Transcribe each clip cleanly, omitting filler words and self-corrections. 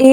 A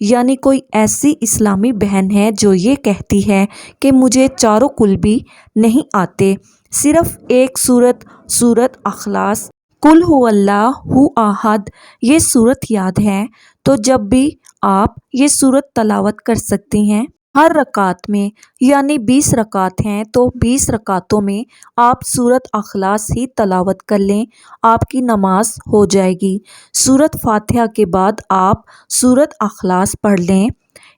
یعنی کوئی ایسی اسلامی بہن ہے جو یہ کہتی ہے کہ مجھے چاروں کل بھی نہیں آتے، صرف ایک سورت، سورت اخلاص، قل هو اللہ احد، یہ سورت یاد ہے تو جب بھی آپ یہ سورت تلاوت کر سکتی ہیں۔ ہر رکعت میں، یعنی 20 رکعت ہیں تو 20 رکعتوں میں آپ سورت اخلاص ہی تلاوت کر لیں، آپ کی نماز ہو جائے گی۔ سورت فاتحہ کے بعد آپ سورت اخلاص پڑھ لیں۔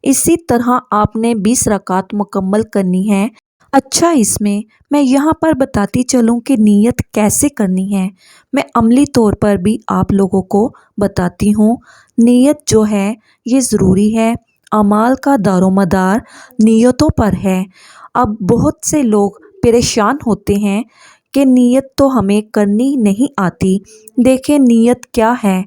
اسی طرح آپ نے 20 رکعت مکمل کرنی ہے۔ اچھا، اس میں یہاں پر بتاتی چلوں کہ نیت کیسے کرنی ہے، میں عملی طور پر بھی آپ لوگوں کو بتاتی ہوں۔ نیت جو ہے یہ ضروری ہے، اعمال کا دار و مدار نیتوں پر ہے۔ اب بہت سے لوگ پریشان ہوتے ہیں کہ نیت تو ہمیں کرنی نہیں آتی۔ دیکھیں نیت کیا ہے؟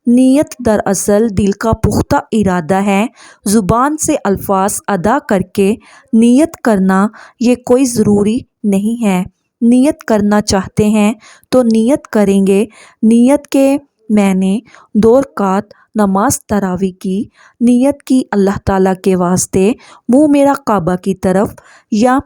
نیت دراصل دل کا پختہ ارادہ ہے۔ زبان سے الفاظ ادا کر کے نیت کرنا یہ کوئی ضروری نہیں ہے۔ نیت کرنا چاہتے ہیں تو نیت کریں گے۔ نیت کے میں نے 2 رکعت نماز تراویح کی نیت کی اللہ تعالیٰ کے واسطے، منہ میرا کعبہ کی طرف، یا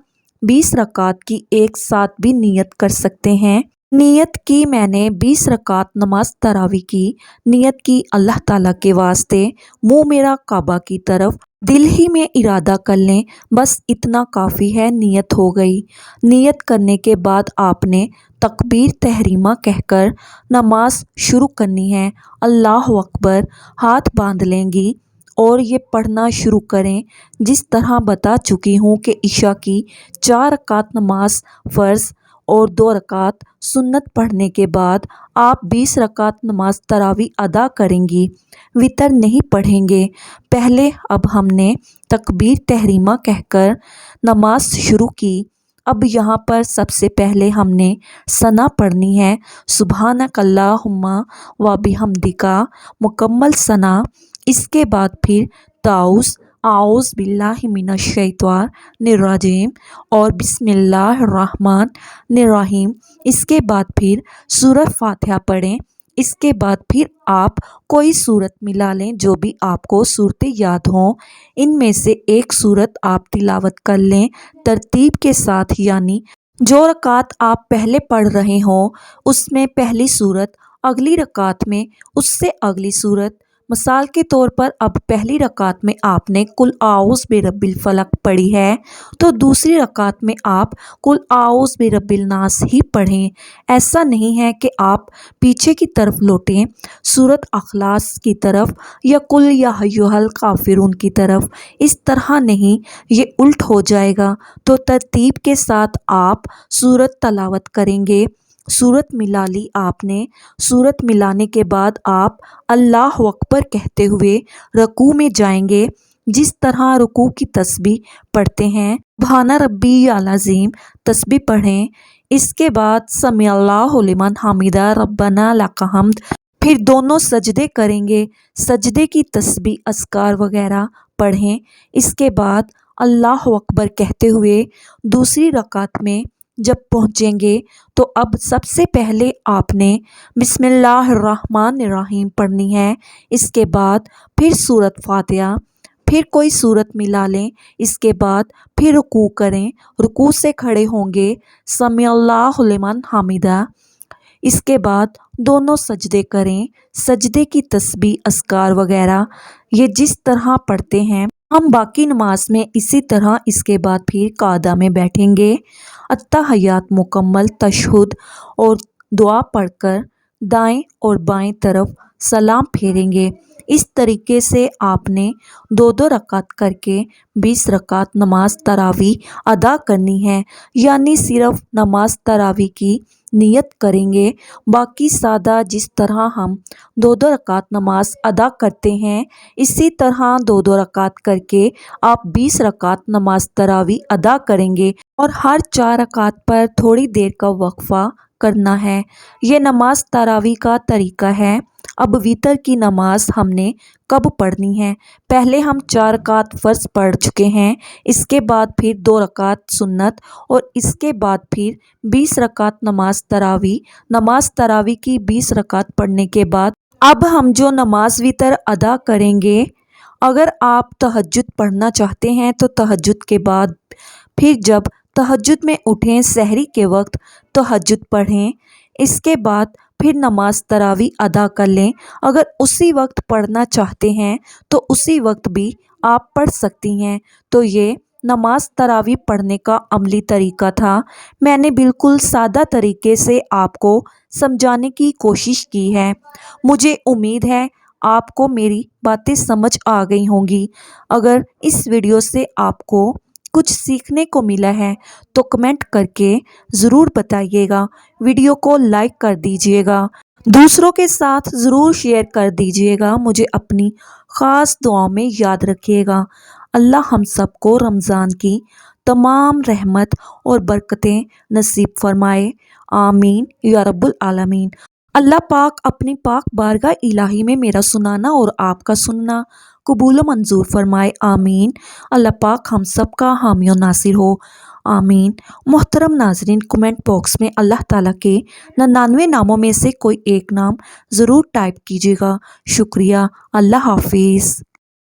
20 رکعت کی ایک ساتھ بھی نیت کر سکتے ہیں۔ نیت کی میں نے 20 رکعت نماز تراویح کی نیت کی اللہ تعالیٰ کے واسطے، منہ میرا کعبہ کی طرف، دل ہی میں ارادہ کر لیں، بس اتنا کافی ہے، نیت ہو گئی۔ نیت کرنے کے بعد آپ نے تکبیر تحریمہ کہہ کر نماز شروع کرنی ہے۔ اللہ اکبر، ہاتھ باندھ لیں گی اور یہ پڑھنا شروع کریں۔ جس طرح بتا چکی ہوں کہ عشاء کی 4 رکعت نماز فرض اور 2 رکعت سنت پڑھنے کے بعد آپ 20 رکعت نماز تراویح ادا کریں گی، وتر نہیں پڑھیں گے۔ پہلے اب ہم نے تکبیر تحریمہ کہہ کر نماز شروع کی۔ اب یہاں پر سب سے پہلے ہم نے ثنا پڑھنی ہے، سبحانک اللہم و بحمدک، مکمل ثنا۔ اس کے بعد پھر تعوذ، اعوذ باللہ من الشیطان الرجیم اور بسم اللہ الرحمن الرحیم۔ اس کے بعد پھر سورۃ فاتحہ پڑھیں۔ اس کے بعد پھر آپ کوئی سورت ملا لیں جو بھی آپ کو صورتیں یاد ہوں، ان میں سے ایک سورت آپ تلاوت کر لیں ترتیب کے ساتھ، یعنی جو رکعت آپ پہلے پڑھ رہے ہوں اس میں پہلی سورت، اگلی رکعت میں اس سے اگلی سورت۔ مثال کے طور پر اب پہلی رکعت میں آپ نے قل اعوذ برب الفلق پڑھی ہے تو دوسری رکعت میں آپ قل اعوذ برب الناس ہی پڑھیں۔ ایسا نہیں ہے کہ آپ پیچھے کی طرف لوٹیں سورت اخلاص کی طرف یا قل یا ایھا الکافرون کی طرف، اس طرح نہیں، یہ الٹ ہو جائے گا۔ تو ترتیب کے ساتھ آپ سورت تلاوت کریں گے۔ سورت ملا لی آپ نے۔ سورت ملانے کے بعد آپ اللہ اکبر کہتے ہوئے رکوع میں جائیں گے، جس طرح رکوع کی تسبیح پڑھتے ہیں، سبحان ربی العظیم تسبیح پڑھیں۔ اس کے بعد سمع اللہ لمن حمدہ ربنا لک الحمد، پھر دونوں سجدے کریں گے، سجدے کی تسبیح اذکار وغیرہ پڑھیں۔ اس کے بعد اللہ اکبر کہتے ہوئے دوسری رکعت میں جب پہنچیں گے تو اب سب سے پہلے آپ نے بسم اللہ الرحمن الرحیم پڑھنی ہے۔ اس کے بعد پھر سورت فاتحہ، پھر کوئی سورت ملا لیں۔ اس کے بعد پھر رکوع کریں، رکوع سے کھڑے ہوں گے، سمع اللہ لمن حمدہ۔ اس کے بعد دونوں سجدے کریں، سجدے کی تسبیح اذکار وغیرہ یہ جس طرح پڑھتے ہیں ہم باقی نماز میں اسی طرح۔ اس کے بعد پھر قعدہ میں بیٹھیں گے، اتحیات مکمل، تشہد اور دعا پڑھ کر دائیں اور بائیں طرف سلام پھیریں گے۔ اس طریقے سے آپ نے 2 رکعت کر کے 20 رکعت نماز تراویح ادا کرنی ہے، یعنی صرف نماز تراویح کی نیت کریں گے، باقی سادہ جس طرح ہم 2 رکعت نماز ادا کرتے ہیں اسی طرح 2 رکعت کر کے آپ 20 رکعت نماز تراویح ادا کریں گے، اور ہر 4 رکعت پر تھوڑی دیر کا وقفہ کرنا ہے۔ یہ نماز تراویح کا طریقہ ہے۔ اب وتر کی نماز ہم نے کب پڑھنی ہے؟ پہلے ہم 4 رکعت فرض پڑھ چکے ہیں، اس کے بعد پھر 2 رکعت سنت اور اس کے بعد پھر 20 رکعت نماز تراویح۔ نماز تراویح کی 20 رکعت پڑھنے کے بعد اب ہم جو نماز وتر ادا کریں گے، اگر آپ تہجد پڑھنا چاہتے ہیں تو تہجد کے بعد پھر جب تہجد میں اٹھیں سحری کے وقت تہجد پڑھیں، اس کے بعد پھر نماز تراویح ادا کر لیں۔ اگر اسی وقت پڑھنا چاہتے ہیں تو اسی وقت بھی آپ پڑھ سکتی ہیں۔ تو یہ نماز تراویح پڑھنے کا عملی طریقہ تھا۔ میں نے بالکل سادہ طریقے سے آپ کو سمجھانے کی کوشش کی ہے۔ مجھے امید ہے آپ کو میری باتیں سمجھ آ گئی ہوں گی۔ اگر اس ویڈیو سے آپ کو کچھ سیکھنے کو ملا ہے تو کمنٹ کر کے ضرور بتائیے گا۔ ویڈیو کو لائک کر دیجیے گا، دوسروں کے ساتھ ضرور شیئر کر دیجیے گا۔ مجھے اپنی خاص دعاؤں میں یاد رکھیے گا۔ اللہ ہم سب کو رمضان کی تمام رحمت اور برکتیں نصیب فرمائے، آمین یا رب العالمین۔ اللہ پاک اپنی پاک بارگاہ الہی میں میرا سنانا اور آپ کا سننا قبول و منظور فرمائے، آمین۔ اللہ پاک ہم سب کا حامی و ناصر ہو، آمین۔ محترم ناظرین، کمنٹ باکس میں اللہ تعالیٰ کے 99 ناموں میں سے کوئی ایک نام ضرور ٹائپ کیجیے گا۔ شکریہ، اللہ حافظ۔